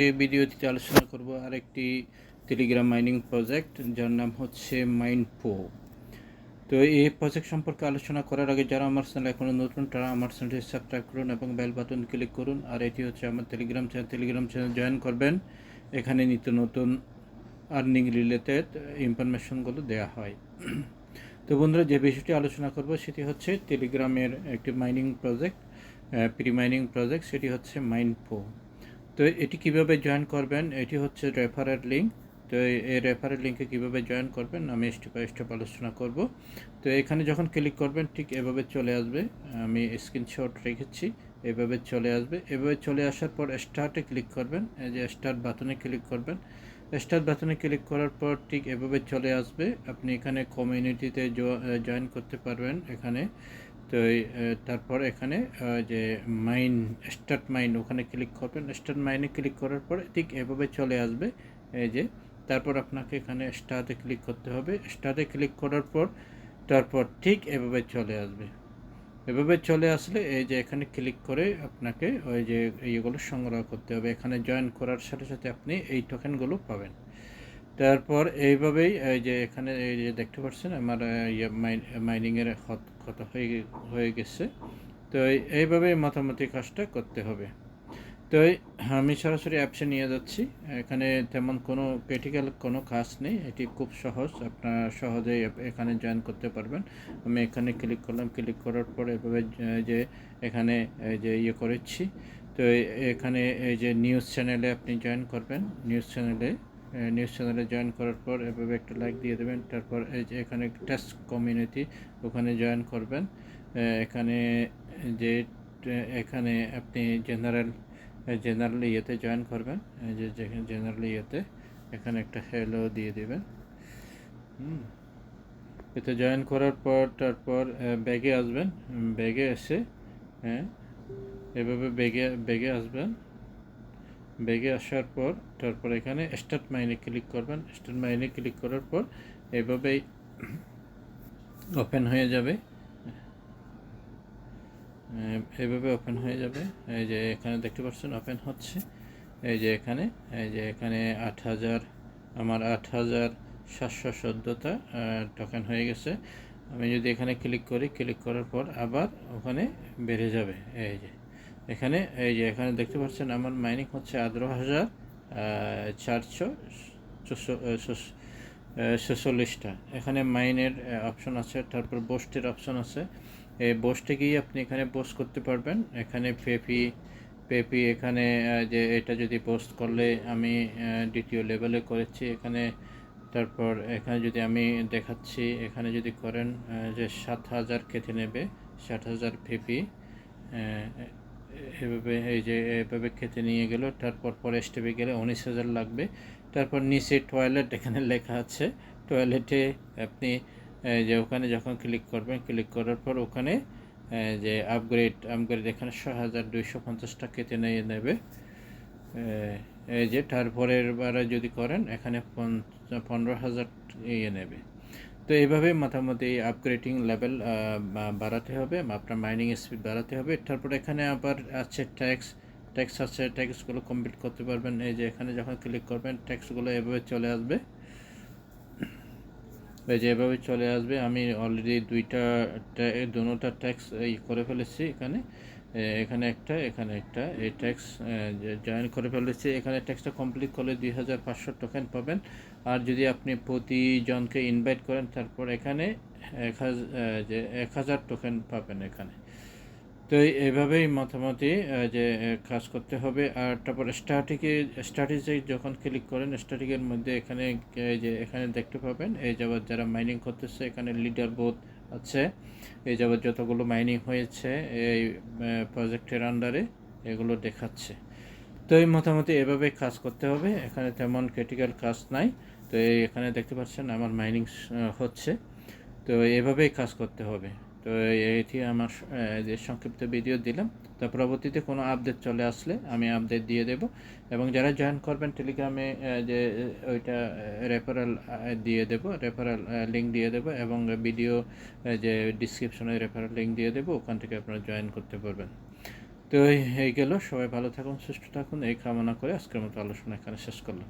এই ভিডিওটিতে আলোচনা করব আরেকটি টেলিগ্রাম মাইনিং প্রজেক্ট যার নাম হচ্ছে মাইনপো। তো এই প্রজেক্ট সম্পর্কে আলোচনা করার আগে যারা আমার চ্যানেল এখনও নতুন তারা আমার চ্যানেলটি সাবস্ক্রাইব করুন এবং বেল বাটন ক্লিক করুন। আর এটি হচ্ছে আমার টেলিগ্রাম চ্যানেল জয়েন করবেন। এখানে নিত্য নতুন আর্নিং রিলেটেড ইনফরমেশনগুলো দেওয়া হয়। তো বন্ধুরা, যে বিষয়টি আলোচনা করব সেটি হচ্ছে টেলিগ্রামের একটি mining project, pre mining project, সেটি হচ্ছে মাইনপো। তো এটি কিভাবে জয়েন করবেন, এটি হচ্ছে রেফারেল লিঙ্ক। তো এই রেফারেল লিঙ্কে কীভাবে জয়েন করবেন আমি স্টেপ বাই স্টেপ আলোচনা করব। তো এখানে যখন ক্লিক করবেন ঠিক এভাবে চলে আসবে, আমি স্ক্রিনশট রেখেছি, এভাবে চলে আসবে। এভাবে চলে আসার পর স্টার্টে ক্লিক করবেন, এই যে স্টার্ট বাটনে ক্লিক করবেন। স্টার্ট বাটনে ক্লিক করার পর ঠিক এভাবে চলে আসবে, আপনি এখানে কমিউনিটিতে জয়েন করতে পারবেন এখানে। তো তারপর এখানে যে মাইন স্টার্ট মাইন ওখানে ক্লিক করবেন। স্টার্ট মাইনে ক্লিক করার পরে ঠিক এভাবে চলে আসবে, এই যে। তারপর আপনাকে এখানে স্টার্টে ক্লিক করতে হবে। স্টার্টে ক্লিক করার পর তারপর ঠিক এভাবে চলে আসবে। এভাবে চলে আসলে এই যে এখানে ক্লিক করে আপনাকে ওই যে এইগুলো সংগ্রহ করতে হবে। এখানে জয়েন করার সাথে সাথে আপনি এই টোকেনগুলো পাবেন। তারপর এইভাবেই এই যে এখানে এই যে দেখতে পাচ্ছেন আমার মাইনিংয়ের কত হয়ে গেছে। তো এইভাবেই মোটামুটি কাজটা করতে হবে। তো আমি সরাসরি অ্যাপসে নিয়ে যাচ্ছি। এখানে তেমন কোনো ক্রিটিক্যাল কোনো কাজ নেই, এটি খুব সহজ, আপনারা সহজেই এখানে জয়েন করতে পারবেন। আমি এখানে ক্লিক করলাম, ক্লিক করার পর এভাবে যে এখানে যে করেছি। তো এখানে এই যে নিউজ চ্যানেলে আপনি জয়েন করবেন। নিউজ চ্যানেলে জয়েন করার পর এভাবে একটা লাইক দিয়ে দেবেন। তারপর এই যে এখানে টেস্ট কমিউনিটি ওখানে জয়েন করবেন। এখানে যে এখানে আপনি জেনারেল ইয়েতে জয়েন করবেন, এই যে জেনারেল ইয়েতে এখানে একটা হ্যালো দিয়ে দেবেন। এতে জয়েন করার পর তারপর ব্যাগে আসবেন। ব্যাগে এসে এভাবে ব্যাগে আসবেন। ব্যাগে আসার পর তারপর এখানে স্টার্ট মাইনে ক্লিক করবেন। স্টার্ট মাইনে ক্লিক করার পর এভাবেই ওপেন হয়ে যাবে, এভাবে ওপেন হয়ে যাবে। এই যে এখানে দেখতে পাচ্ছেন ওপেন হচ্ছে। এই যে এখানে 8,000 আমার 8,714টা টোকেন হয়ে গেছে। আমি যদি এখানে ক্লিক করি, ক্লিক করার পর আবার ওখানে বেড়ে যাবে। এই যে এখানে দেখতে পাচ্ছেন আমার মাইনিং হচ্ছে 18,446টা। এখানে মাইনের অপশন আছে, তারপর বোস্টের অপশন আছে। এই বোস্টে গিয়ে আপনি এখানে পোস্ট করতে পারবেন। এখানে পেপি এখানে যে এটা যদি পোস্ট করলে আমি দ্বিতীয় লেভেলে করেছি এখানে। তারপর এখানে যদি আমি দেখাচ্ছি, এখানে যদি করেন যে 7,000 কেটে নেবে, 7,000 পেপি এভাবে এই যে এভাবে খেতে নিয়ে গেল। তারপর পরে স্টেপে গেলে 19,000 লাগবে। তারপর নিচে টয়লেট এখানে লেখা আছে, টয়লেটে আপনি যে ওখানে যখন ক্লিক করবেন, ক্লিক করার পর ওখানে যে আপগ্রেড এখানে 6,250টা কেটে নিয়ে নেবে। এই যে তারপরের বারে যদি করেন এখানে 15,000 নেবে। তো এইভাবে মোটামুটি আপগ্রেডিং লেভেল বাড়াতে হবে, আপনার মাইনিং স্পিড বাড়াতে হবে। তারপর এখানে আবার আছে ট্যাক্স আছে, ট্যাক্সগুলো কমপ্লিট করতে পারবেন। এই যে এখানে যখন ক্লিক করবেন ট্যাক্সগুলো এভাবে চলে আসবে, এই যে এভাবে চলে আসবে। আমি অলরেডি দুটোটা ট্যাক্স করে ফেলেছি। এখানে একটা এই ট্যাক্স জয়েন করে ফেলেছি। এখানে ট্যাক্সটা কমপ্লিট করলে 2,500 টোকেন পাবেন। আর যদি আপনি প্রতিজনকে ইনভাইট করেন তারপর এখানে 1,000 টোকেন পাবেন এখানে। তো এইভাবেই মোটামুটি যে কাজ করতে হবে। আর তারপর স্ট্র্যাটেজি যখন ক্লিক করেন, স্ট্র্যাটেজির মধ্যে এখানে দেখতে পাবেন এই যাবৎ যারা মাইনিং করতেছে এখানে লিডার বোর্ড আছে। এই যাবৎ যতগুলো মাইনিং হয়েছে এই প্রজেক্টের আন্ডারে এগুলো দেখাচ্ছে। তো এই মোটামুটি এভাবে কাজ করতে হবে, এখানে তেমন ক্রিটিক্যাল কাজ নাই। তো এখানে দেখতে পাচ্ছেন আমার মাইনিং হচ্ছে। তো এভাবেই কাজ করতে হবে। তো এটি আমার যে সংক্ষিপ্ত ভিডিও দিলাম। তো পরবর্তীতে কোনো আপডেট চলে আসলে আমি আপডেট দিয়ে দেব। এবং যারা জয়েন করবেন টেলিগ্রামে যে ওইটা রেফারেল দিয়ে দেব, রেফারেল লিঙ্ক দিয়ে দেব এবং ভিডিও যে ডিসক্রিপশনে রেফারেল লিঙ্ক দিয়ে দেব, ওখান থেকে আপনারা জয়েন করতে পারবেন। তো এই গেল, সবাই ভালো থাকুন, সুস্থ থাকুন, এই কামনা করে আজকের মতো আলোচনা এখানে শেষ করলাম।